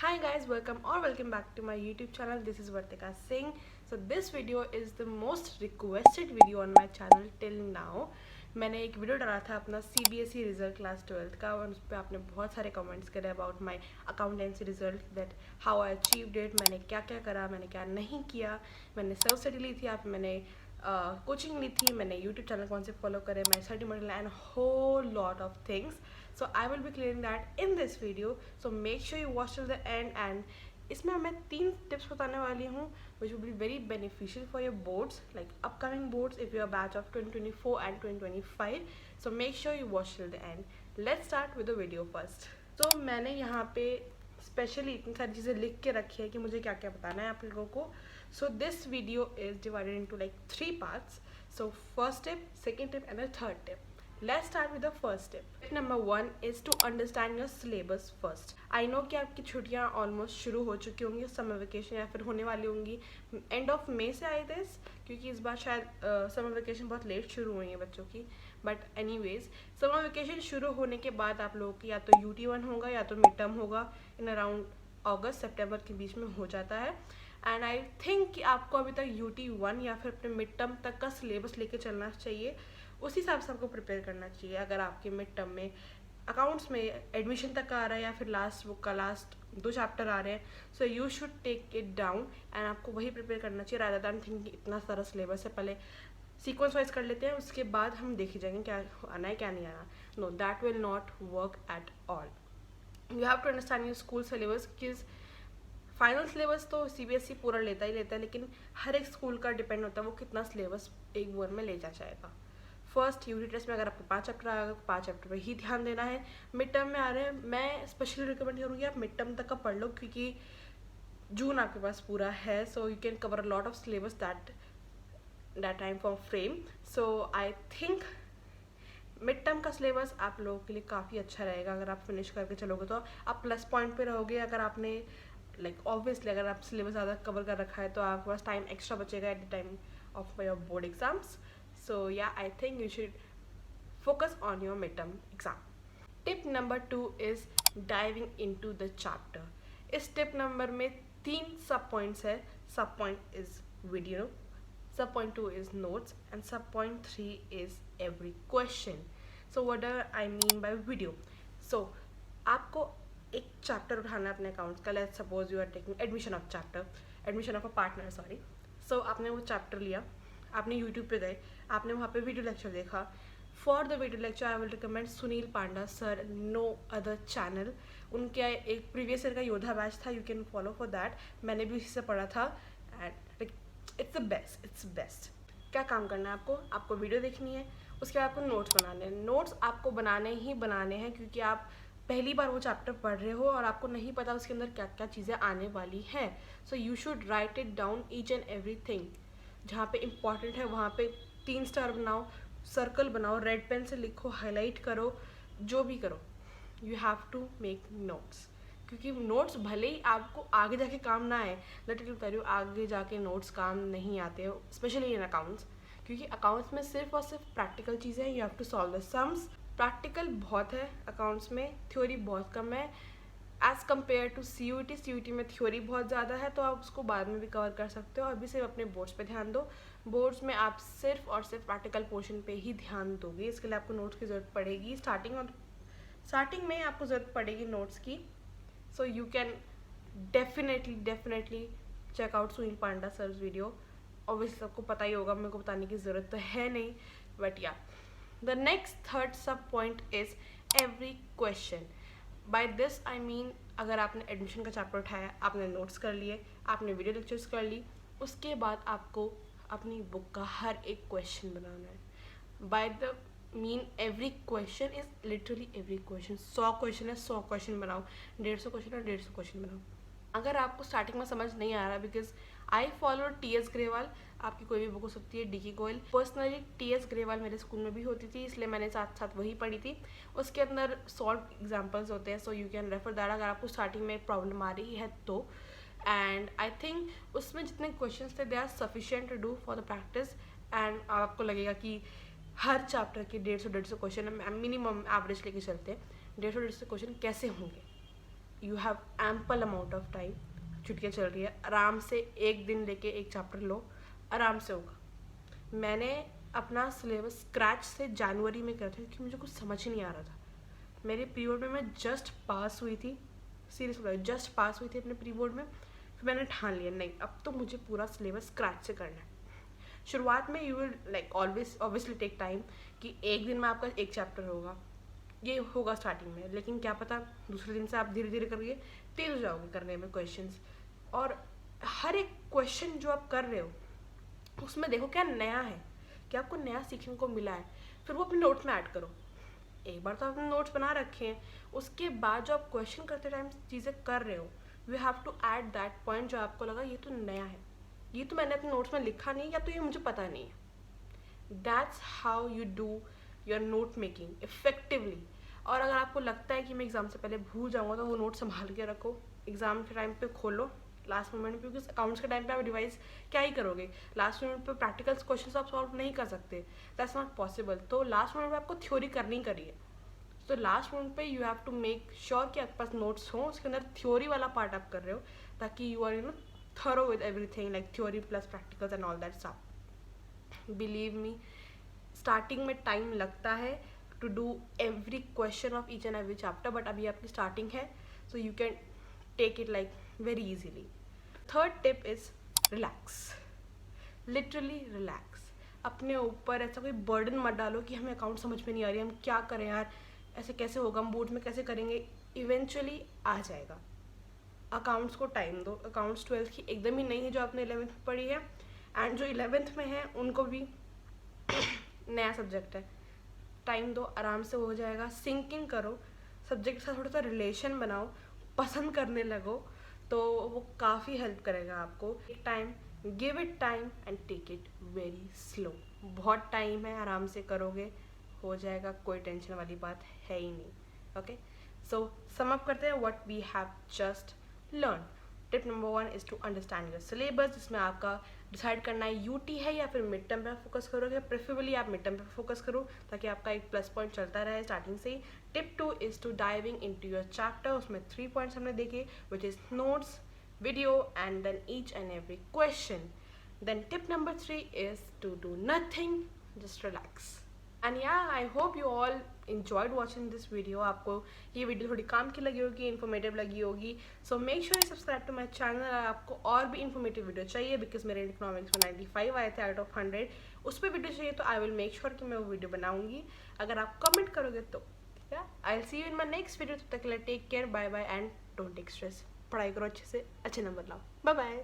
Hi guys, welcome back to my YouTube channel. This is Vartika Singh. So this video is the most requested video on my channel till now. मैंने एक video डाला था अपना CBSE result class 12th का और उस पर आपने बहुत सारे कमेंट्स करे about my accountancy result, that how I achieved it, मैंने क्या क्या करा, मैंने क्या नहीं किया, मैंने सेल्फ स्टडी ली थी, आप मैंने कोचिंग ली थी, मैंने यूट्यूब चैनल कौन से फॉलो करे, my study model and whole lot of things. So I will be clearing that in this video. So make sure you watch till the end. And इसमें मैं 3 tips बताने वाली हूँ which will be very beneficial for your boards, like upcoming boards if you are batch of 2024 and 2025. So make sure you watch till the end. Let's start with the video first. So मैंने यहाँ पे specially इतनी सारी चीज़ें लिख के रखी है कि मुझे क्या क्या बताना है आप लोगों को. So this video is divided into like 3 parts. So first tip, second tip and the third tip. Let's start with the first tip. Tip number 1 is to understand your syllabus first. I know कि आपकी छुट्टियाँ almost शुरू हो चुकी होंगी, summer vacation या फिर होने वाली होंगी एंड ऑफ मई से आई दिस, क्योंकि इस बार शायद समर वेकेशन बहुत लेट शुरू हुई है बच्चों की. बट एनीवेज समर वेकेशन शुरू होने के बाद आप लोगों की या तो UT1 होगा या तो मिड टर्म होगा इन अराउंड अगस्त सितंबर के बीच में हो जाता है. एंड आई थिंक कि आपको अभी तक UT1 या फिर अपने मिड टर्म तक का सिलेबस लेके चलना चाहिए. उसी हिसाब से आपको प्रिपेयर करना चाहिए. अगर आपके मिड टर्म में अकाउंट्स में एडमिशन तक का आ रहा है या फिर लास्ट बुक का लास्ट 2 चैप्टर आ रहे हैं, so you should take it down and आपको वही प्रिपेयर करना चाहिए रादर दैन थिंक इतना सारा सिलेबस है, पहले सीक्वेंस वाइज कर लेते हैं, उसके बाद हम देखे जाएंगे क्या आना है क्या नहीं आना. No, that will not work at all. You have to understand your school syllabus. किस फाइनल सिलेबस तो CBSE पूरा लेता ही लेता है, लेकिन हर एक स्कूल का डिपेंड होता है वो कितना सिलेबस एक बार में ले जा जाएगा. फर्स्ट यूनिट टेस्ट में अगर आपको 5 चैप्टर आएगा, 5 चैप्टर पे ही ध्यान देना है. मिड टर्म में आ रहे हैं, मैं स्पेशली रिकमेंड करूँगी आप मिड टर्म तक का पढ़ लो, क्योंकि जून आपके पास पूरा है. So you can cover a lot of syllabus that time for frame. So I think mid term का सिलेबस आप लोगों के लिए काफ़ी अच्छा रहेगा. अगर आप फिनिश करके चलोगे तो आप प्लस पॉइंट पे रहोगे. अगर आपने ऑब्वियसली अगर आप सिलेबस ज़्यादा कवर कर रखा है तो आपके पास टाइम एक्स्ट्रा बचेगा at the time of your board exams. So yeah, I think you should focus on your midterm exam. Tip number 2 is diving into the chapter. इस टिप नंबर में 3 sub points है. Sub point is video, sub point 2 is notes and sub point 3 is every question. So what do I mean by video? So आपको एक chapter उठाना है अपने accounts का. Let's suppose you are taking admission of chapter, admission of a partner, sorry. So आपने वो chapter लिया, आपने यूट्यूब पे गए, आपने वहाँ पे वीडियो लेक्चर देखा. For the video lecture I will recommend Sunil Panda sir, no other channel. उनके एक प्रीवियस ईयर का योद्धा बैच था, you can follow for that. मैंने भी उसी से पढ़ा था and it's the best, it's best. क्या काम करना है आपको? आपको वीडियो देखनी है, उसके बाद आपको नोट्स बनाने हैं. नोट्स आपको बनाने ही बनाने हैं, क्योंकि आप पहली बार वो चैप्टर पढ़ रहे हो और आपको नहीं पता उसके अंदर क्या क्या चीज़ें आने वाली हैं. So you should write it down each and every thing. जहाँ पे इम्पॉर्टेंट है वहाँ पे 3 स्टार बनाओ, सर्कल बनाओ, रेड पेन से लिखो, हाईलाइट करो, जो भी करो. You have to make notes, क्योंकि नोट्स भले ही आपको आगे जाके काम ना आए, लेट मी टेल यू, आगे जाके नोट्स काम नहीं आते हो, स्पेशली इन अकाउंट्स. क्योंकि अकाउंट्स में सिर्फ और सिर्फ प्रैक्टिकल चीज़ें हैं. You have to solve the sums. Practical बहुत है अकाउंट्स में, थ्योरी बहुत कम है एज़ कम्पेयर टू CUT में थ्योरी बहुत ज़्यादा है, तो आप उसको बाद में भी कवर कर सकते हो. अभी सिर्फ अपने बोर्ड्स पे ध्यान दो. बोर्ड्स में आप सिर्फ और सिर्फ प्रैक्टिकल पोर्शन पे ही ध्यान दोगे. इसके लिए आपको नोट्स की ज़रूरत पड़ेगी. स्टार्टिंग में आपको ज़रूरत पड़ेगी नोट्स की. So you can definitely check out Sunil Panda sir video. Obviously सबको पता ही होगा, मेरे को बताने की ज़रूरत तो है नहीं, but yeah. The next third sub point is every question. By this I mean, अगर आपने एडमिशन का चैप्टर उठाया, आपने नोट्स कर लिए, आपने वीडियो लेक्चर्स कर ली, उसके बाद आपको अपनी बुक का हर एक क्वेश्चन बनाना है. By the mean every question is literally every question. 100 question है, 100 क्वेश्चन बनाओ. 150 क्वेश्चन है, 150 क्वेश्चन बनाओ. अगर आपको स्टार्टिंग में समझ नहीं आ रहा, because I follow TS Grewal, आपकी कोई भी बुक हो सकती है, DK Goyal. Personally TS Grewal मेरे स्कूल में भी होती थी, इसलिए मैंने साथ साथ वही पढ़ी थी. उसके अंदर सॉल्व एग्जाम्पल्स होते हैं, so you can refer that अगर आपको स्टार्टिंग में प्रॉब्लम आ रही है तो. एंड आई थिंक उसमें जितने क्वेश्चन थे they are sufficient to do for the practice. And आपको लगेगा कि हर चैप्टर के 150 क्वेश्चन मिनिमम एवरेज लेके चलते हैं. 150 क्वेश्चन कैसे होंगे, you have ample amount of time, छुट्टियाँ चल रही है, आराम से एक दिन लेके एक चैप्टर लो, आराम से होगा। मैंने अपना सिलेबस स्क्रैच से जनवरी में किया था क्योंकि मुझे कुछ समझ ही नहीं आ रहा था। मेरे प्री बोर्ड में मैं जस्ट पास हुई थी, सीरियसली जस्ट पास हुई थी अपने प्री बोर्ड में। फिर मैंने ठान लिया नहीं, अब तो मुझे पूरा सिलेबस स्क्रैच से करना है। शुरुआत में you will like always obviously take time कि एक दिन में आपका एक चैप्टर होगा, ये होगा स्टार्टिंग में, लेकिन क्या पता दूसरे दिन से आप धीरे धीरे करके तेज हो जाओगे करने में क्वेश्चंस। और हर एक क्वेश्चन जो आप कर रहे हो उसमें देखो क्या नया है, क्या आपको नया सीखने को मिला है, फिर वो अपने नोट्स में ऐड करो। एक बार तो आपने नोट्स बना रखे हैं, उसके बाद जो आप क्वेश्चन करते टाइम चीज़ें कर रहे हो, you have to add that point जो आपको लगा ये तो नया है, ये तो मैंने अपने नोट्स में लिखा नहीं, या तो ये मुझे पता नहीं है। That's how you do your note making effectively. और अगर आपको लगता है कि मैं एग्ज़ाम से पहले भूल जाऊँगा तो वो नोट संभाल के रखो, एग्ज़ाम के टाइम पे खोलो लास्ट मोमेंट पे, क्योंकि अकाउंट्स के टाइम पे आप रिवाइज क्या ही करोगे, लास्ट मोमेंट पे प्रैक्टिकल क्वेश्चन आप सॉल्व नहीं कर सकते, दैट्स नॉट पॉसिबल। तो लास्ट मोमेंट पे आपको थ्योरी करनी करिए, तो लास्ट मोमेंट पे you have to make sure कि आपके पास नोट्स हों, उसके अंदर थ्योरी वाला पार्ट आप कर रहे हो, ताकि you are thorough with everything like theory plus practicals and all that stuff. Believe me, starting में टाइम लगता है to do every question of each and every chapter, but अभी आपकी स्टार्टिंग है, so you can take it like very easily. Third tip is relax, literally relax. अपने ऊपर ऐसा कोई बर्डन मत डालो कि हमें अकाउंट समझ में नहीं आ रही, हम क्या करें यार, ऐसे कैसे होगा, हम बोर्ड में कैसे करेंगे। इवेंचुअली आ जाएगा। अकाउंट्स को टाइम दो, अकाउंट्स 12th की एकदम ही नहीं है जो आपने 11th में पढ़ी है, एंड जो 11th में है उनको भी नया सब्जेक्ट है, टाइम दो, आराम से हो जाएगा। सिंकिंग करो, सब्जेक्ट के साथ थोड़ा सा रिलेशन बनाओ, पसंद करने लगो, तो वो काफ़ी हेल्प करेगा आपको। Time, give it time and take it very slow. बहुत टाइम है, आराम से करोगे, हो जाएगा, कोई टेंशन वाली बात है ही नहीं। ओके, सो सम अप करते हैं what we have just learn. Tip number 1 is to understand your syllabus, जिसमें आपका डिसाइड करना है यूटी है या फिर मिड टर्म पर फोकस करोगे। प्रेफरेबली आप मिड टर्म पर फोकस करो ताकि आपका एक प्लस पॉइंट चलता रहे स्टार्टिंग से ही। Tip 2 is to diving into your chapter, उसमें 3 पॉइंट्स हमने देखे, which is notes, video, and then each and every question. Then tip number 3 is to do nothing, just relax. And yeah, I hope you all enjoyed watching this video. आपको ये video थोड़ी काम की लगी होगी, informative लगी होगी, so make sure you subscribe to my channel। अगर आपको और भी इन्फॉर्मेटिव वीडियो चाहिए, बिकॉज मेरे इकोनॉमिक्स में 95 आए थे आउट ऑफ 100, उस पर वीडियो चाहिए तो आई विल मेक श्योर कि मैं वो वीडियो बनाऊंगी। अगर आप कमेंट करोगे तो I will see you in my next video. तब तक के लिए take care, bye bye and don't take stress. पढ़ाई करो अच्छे से, अच्छे नंबर लाओ, बाय बाय।